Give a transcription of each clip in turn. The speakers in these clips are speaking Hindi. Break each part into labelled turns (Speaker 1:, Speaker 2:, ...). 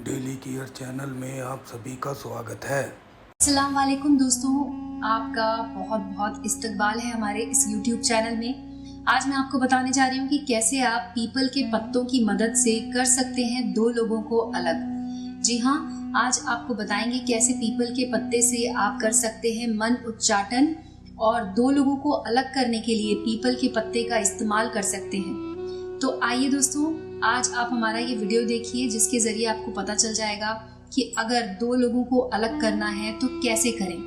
Speaker 1: डेली केयर चैनल में आप सभी का स्वागत है।
Speaker 2: अस्सलाम वालेकुम दोस्तों, आपका बहुत बहुत इस्तकबाल है हमारे इस YouTube चैनल में। आज मैं आपको बताने जा रही हूँ कि कैसे आप पीपल के पत्तों की मदद से कर सकते हैं दो लोगों को अलग। जी हाँ, आज आपको बताएंगे कैसे पीपल के पत्ते से आप कर सकते हैं मन उच्चाटन और दो लोगों को अलग करने के लिए पीपल के पत्ते का इस्तेमाल कर सकते हैं। तो आइए दोस्तों, आज आप हमारा ये वीडियो देखिए जिसके जरिए आपको पता चल जाएगा कि अगर दो लोगों को अलग करना है तो कैसे करें।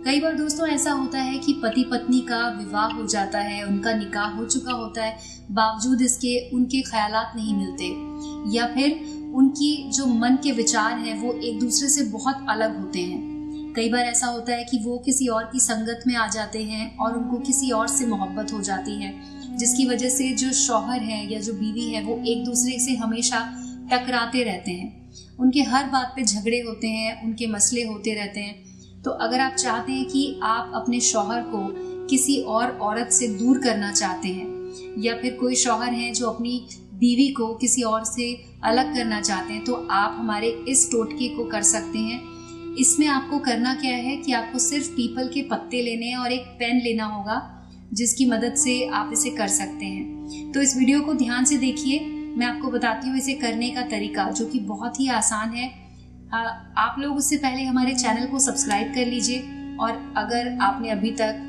Speaker 2: कई बार दोस्तों ऐसा होता है कि पति पत्नी का विवाह हो जाता है, उनका निकाह हो चुका होता है, बावजूद इसके उनके ख्यालात नहीं मिलते या फिर उनकी जो मन के विचार हैं वो एक दूसरे से बहुत अलग होते हैं। कई बार ऐसा होता है कि वो किसी और की संगत में आ जाते हैं और उनको किसी और से मोहब्बत हो जाती है, जिसकी वजह से जो शौहर है या जो बीवी है वो एक दूसरे से हमेशा टकराते रहते हैं। उनके हर बात पे झगड़े होते हैं, उनके मसले होते रहते हैं। तो अगर आप चाहते हैं कि आप अपने शौहर को किसी और औरत से दूर करना चाहते हैं या फिर कोई शौहर है जो अपनी बीवी को किसी और से अलग करना चाहते हैं, तो आप हमारे इस टोटके को कर सकते हैं। इसमें आपको करना क्या है कि आपको सिर्फ पीपल के पत्ते लेने हैं और एक पेन लेना होगा जिसकी मदद से आप इसे कर सकते हैं। तो इस वीडियो को ध्यान से देखिए, मैं आपको बताती हूँ इसे करने का तरीका जो कि बहुत ही आसान है। आप लोग उससे पहले हमारे चैनल को सब्सक्राइब कर लीजिए और अगर आपने अभी तक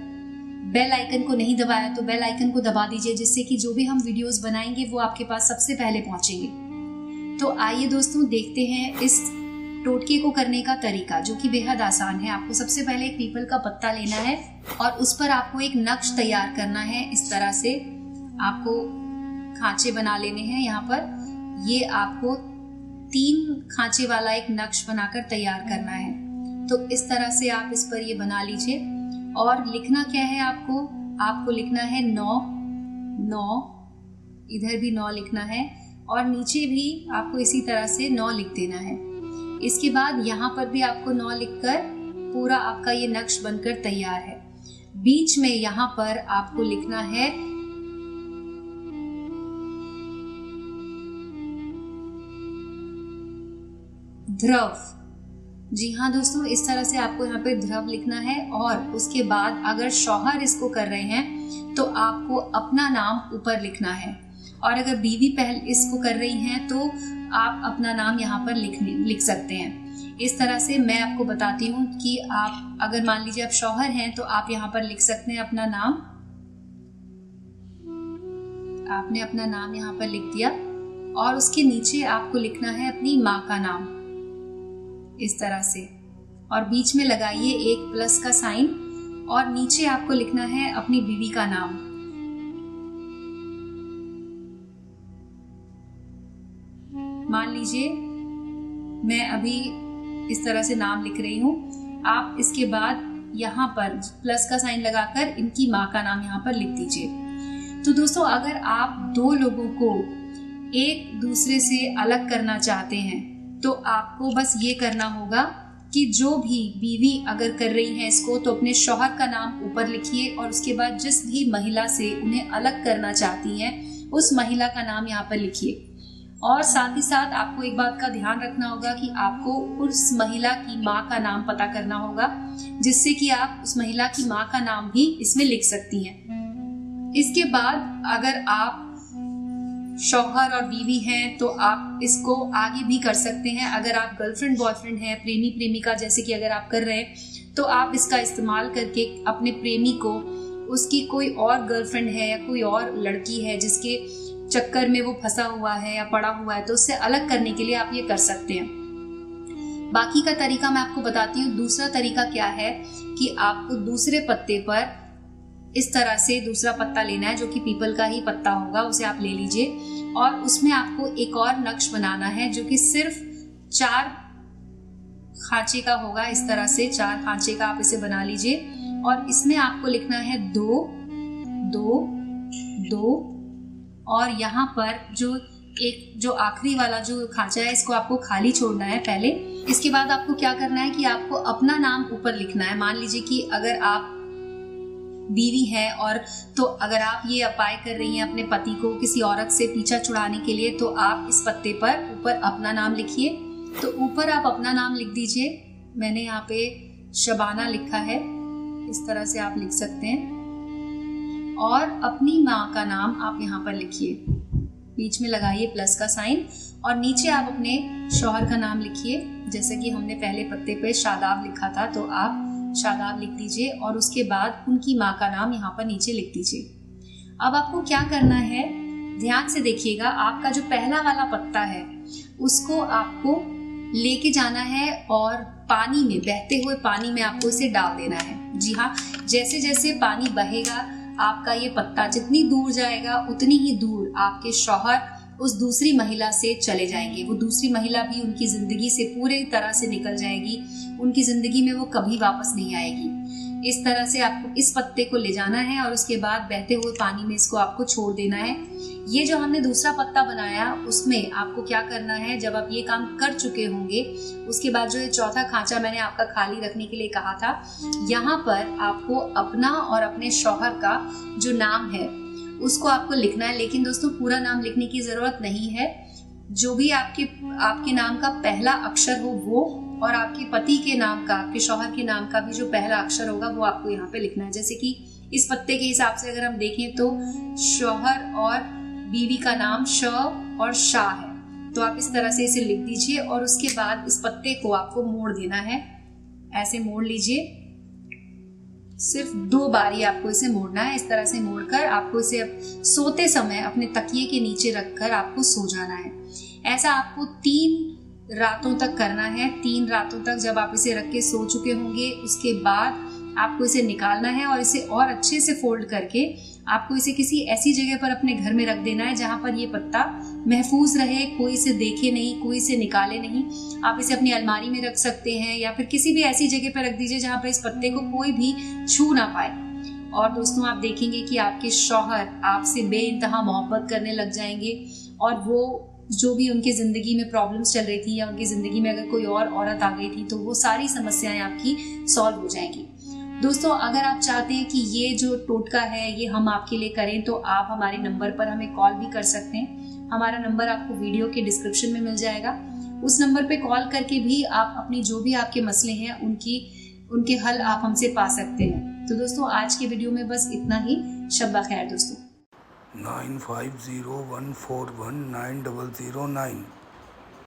Speaker 2: बेल आइकन को नहीं दबाया तो बेल आइकन को दबा दीजिए, जिससे कि जो भी हम वीडियोस बनाएंगे वो आपके पास सबसे पहले पहुंचेंगे। तो आइए दोस्तों, देखते हैं इस टोटके को करने का तरीका जो कि बेहद आसान है। आपको सबसे पहले एक पीपल का पत्ता लेना है और उस पर आपको एक नक्श तैयार करना है। इस तरह से आपको खांचे बना लेने हैं। यहाँ पर ये आपको 3 खांचे वाला एक नक्श बनाकर तैयार करना है। तो इस तरह से आप इस पर ये बना लीजिए और लिखना क्या है आपको लिखना है 9 9, इधर भी 9 लिखना है और नीचे भी आपको इसी तरह से 9 लिख देना है। इसके बाद यहाँ पर भी आपको 9 लिखकर पूरा आपका ये नक्श बनकर तैयार है। बीच में यहाँ पर आपको लिखना है ध्रुव। जी हाँ दोस्तों, इस तरह से आपको यहाँ पे ध्रुव लिखना है और उसके बाद अगर शौहर इसको कर रहे हैं तो आपको अपना नाम ऊपर लिखना है और अगर बीवी पहले इसको कर रही हैं तो आप अपना नाम यहाँ पर लिख सकते हैं। इस तरह से मैं आपको बताती हूँ कि आप अगर मान लीजिए आप शौहर हैं तो आप यहाँ पर लिख सकते हैं अपना नाम। आपने अपना नाम यहाँ पर लिख दिया और उसके नीचे आपको लिखना है अपनी माँ का नाम इस तरह से, और बीच में लगाइए एक प्लस का साइन और नीचे आपको लिखना है अपनी बीवी का नाम। मान लीजिए मैं अभी इस तरह से नाम लिख रही हूँ। आप इसके बाद यहाँ पर प्लस का साइन लगाकर इनकी माँ का नाम यहाँ पर लिख दीजिए। तो दोस्तों, अगर आप दो लोगों को एक दूसरे से अलग करना चाहते हैं तो आपको बस ये करना होगा कि जो भी बीवी अगर कर रही है इसको तो अपने शौहर का नाम ऊपर लिखिए और उसके बाद जिस भी महिला से उन्हें अलग करना चाहती हैं उस महिला का नाम यहाँ पर लिखिए। और साथ ही साथ आपको एक बात का ध्यान रखना होगा कि आपको उस महिला की माँ का नाम पता करना होगा, जिससे कि आप उस महिला की माँ का नाम भी इसमें लिख सकती हैं। इसके बाद अगर आप शौहर और बीवी हैं तो आप इसको आगे भी कर सकते हैं। अगर आप गर्लफ्रेंड बॉयफ्रेंड हैं, प्रेमी प्रेमिका जैसे कि अगर आप कर रहे हैं तो आप इसका इस्तेमाल करके अपने प्रेमी को, उसकी कोई और गर्लफ्रेंड है या कोई और लड़की है जिसके चक्कर में वो फंसा हुआ है या पड़ा हुआ है, तो उससे अलग करने के लिए आप ये कर सकते हैं। बाकी का तरीका मैं आपको बताती हूँ। दूसरा तरीका क्या है कि आपको दूसरे पत्ते पर इस तरह से दूसरा पत्ता लेना है जो कि पीपल का ही पत्ता होगा, उसे आप ले लीजिए और उसमें आपको एक और नक्श बनाना है जो कि सिर्फ 4 खांचे का होगा। इस तरह से 4 खांचे का आप इसे बना लीजिए और इसमें आपको लिखना है 2 2 2 और यहाँ पर जो आखिरी वाला जो खांचा है इसको आपको खाली छोड़ना है पहले। इसके बाद आपको क्या करना है कि आपको अपना नाम ऊपर लिखना है। मान लीजिए कि अगर आप बीवी है और तो अगर आप ये उपाय कर रही हैं अपने पति को किसी औरत से पीछा छुड़ाने के लिए, तो आप इस पत्ते पर ऊपर अपना नाम लिखिए तो ऊपर आप अपना नाम लिख दीजिए। मैंने यहाँ पे शबाना लिखा है, इस तरह से आप लिख सकते हैं। और अपनी माँ का नाम आप यहाँ पर लिखिए, बीच में लगाइए प्लस का साइन, और नीचे आप अपने शौहर का नाम लिखिए। जैसे कि हमने पहले पत्ते पे शादाब लिखा था, तो आप शादाब लिख दीजिए और उसके बाद उनकी माँ का नाम यहाँ पर नीचे लिख दीजिए। अब आपको क्या करना है, ध्यान से देखिएगा। आपका जो पहला वाला पत्ता है उसको आपको लेके जाना है और पानी में, बहते हुए पानी में आपको इसे डाल देना है। जी हाँ, जैसे जैसे पानी बहेगा आपका ये पत्ता जितनी दूर जाएगा उतनी ही दूर आपके शौहर उस दूसरी महिला से चले जाएंगे। वो दूसरी महिला भी उनकी जिंदगी से पूरी तरह से निकल जाएगी, उनकी जिंदगी में वो कभी वापस नहीं आएगी। इस तरह से आपको इस पत्ते को ले जाना है और उसके बाद बहते हुए पानी में इसको आपको छोड़ देना है। ये जो हमने दूसरा पत्ता बनाया उसमें आपको क्या करना है, जब आप ये काम कर चुके होंगे उसके बाद जो ये चौथा खांचा मैंने आपका खाली रखने के लिए कहा था, यहाँ पर आपको अपना और अपने शौहर का जो नाम है उसको आपको लिखना है। लेकिन दोस्तों पूरा नाम लिखने की जरूरत नहीं है, जो भी आपके नाम का पहला अक्षर हो वो, और आपके पति के नाम का, आपके शौहर के नाम का भी जो पहला अक्षर होगा वो आपको यहाँ पे लिखना है। जैसे कि इस पत्ते के हिसाब से अगर हम देखें तो शौहर और बीवी का नाम श और शाह है, तो आप इस तरह से इसे लिख दीजिए और उसके बाद इस पत्ते को आपको मोड़ देना है। ऐसे मोड़ लीजिए, सिर्फ 2 बारी आपको इसे मोड़ना है। इस तरह से मोड़कर आपको इसे सोते समय अपने तकिए के नीचे रखकर आपको सो जाना है। ऐसा आपको 3 रातों तक करना है। 3 रातों तक जब आप इसे रख के सो चुके होंगे उसके बाद आपको इसे निकालना है और इसे और अच्छे से फोल्ड करके आपको इसे किसी ऐसी जगह पर अपने घर में रख देना है जहां पर ये पत्ता महफूज रहे, कोई इसे देखे नहीं, कोई इसे निकाले नहीं। आप इसे अपनी अलमारी में रख सकते हैं या फिर किसी भी ऐसी जगह पर रख दीजिए जहां पर इस पत्ते को कोई भी छू ना पाए। और दोस्तों आप देखेंगे कि आपके शौहर आपसे बेइंतहा मोहब्बत करने लग जाएंगे और वो जो भी उनकी जिंदगी में प्रॉब्लम्स चल रही थी या उनकी जिंदगी में अगर कोई और औरत आ गई थी तो वो सारी समस्याएं आपकी सॉल्व हो जाएंगी। दोस्तों अगर आप चाहते हैं कि ये जो टोटका है ये हम आपके लिए करें तो आप हमारे नंबर पर हमें कॉल भी कर सकते हैं। हमारा नंबर आपको वीडियो के डिस्क्रिप्शन में मिल जाएगा। उस नंबर पे कॉल करके भी आप अपनी जो भी आपके मसले हैं उनके हल आप हमसे पा सकते हैं। तो दोस्तों आज के वीडियो में बस इतना ही। शब्बा खैर दोस्तों।
Speaker 1: 9501419009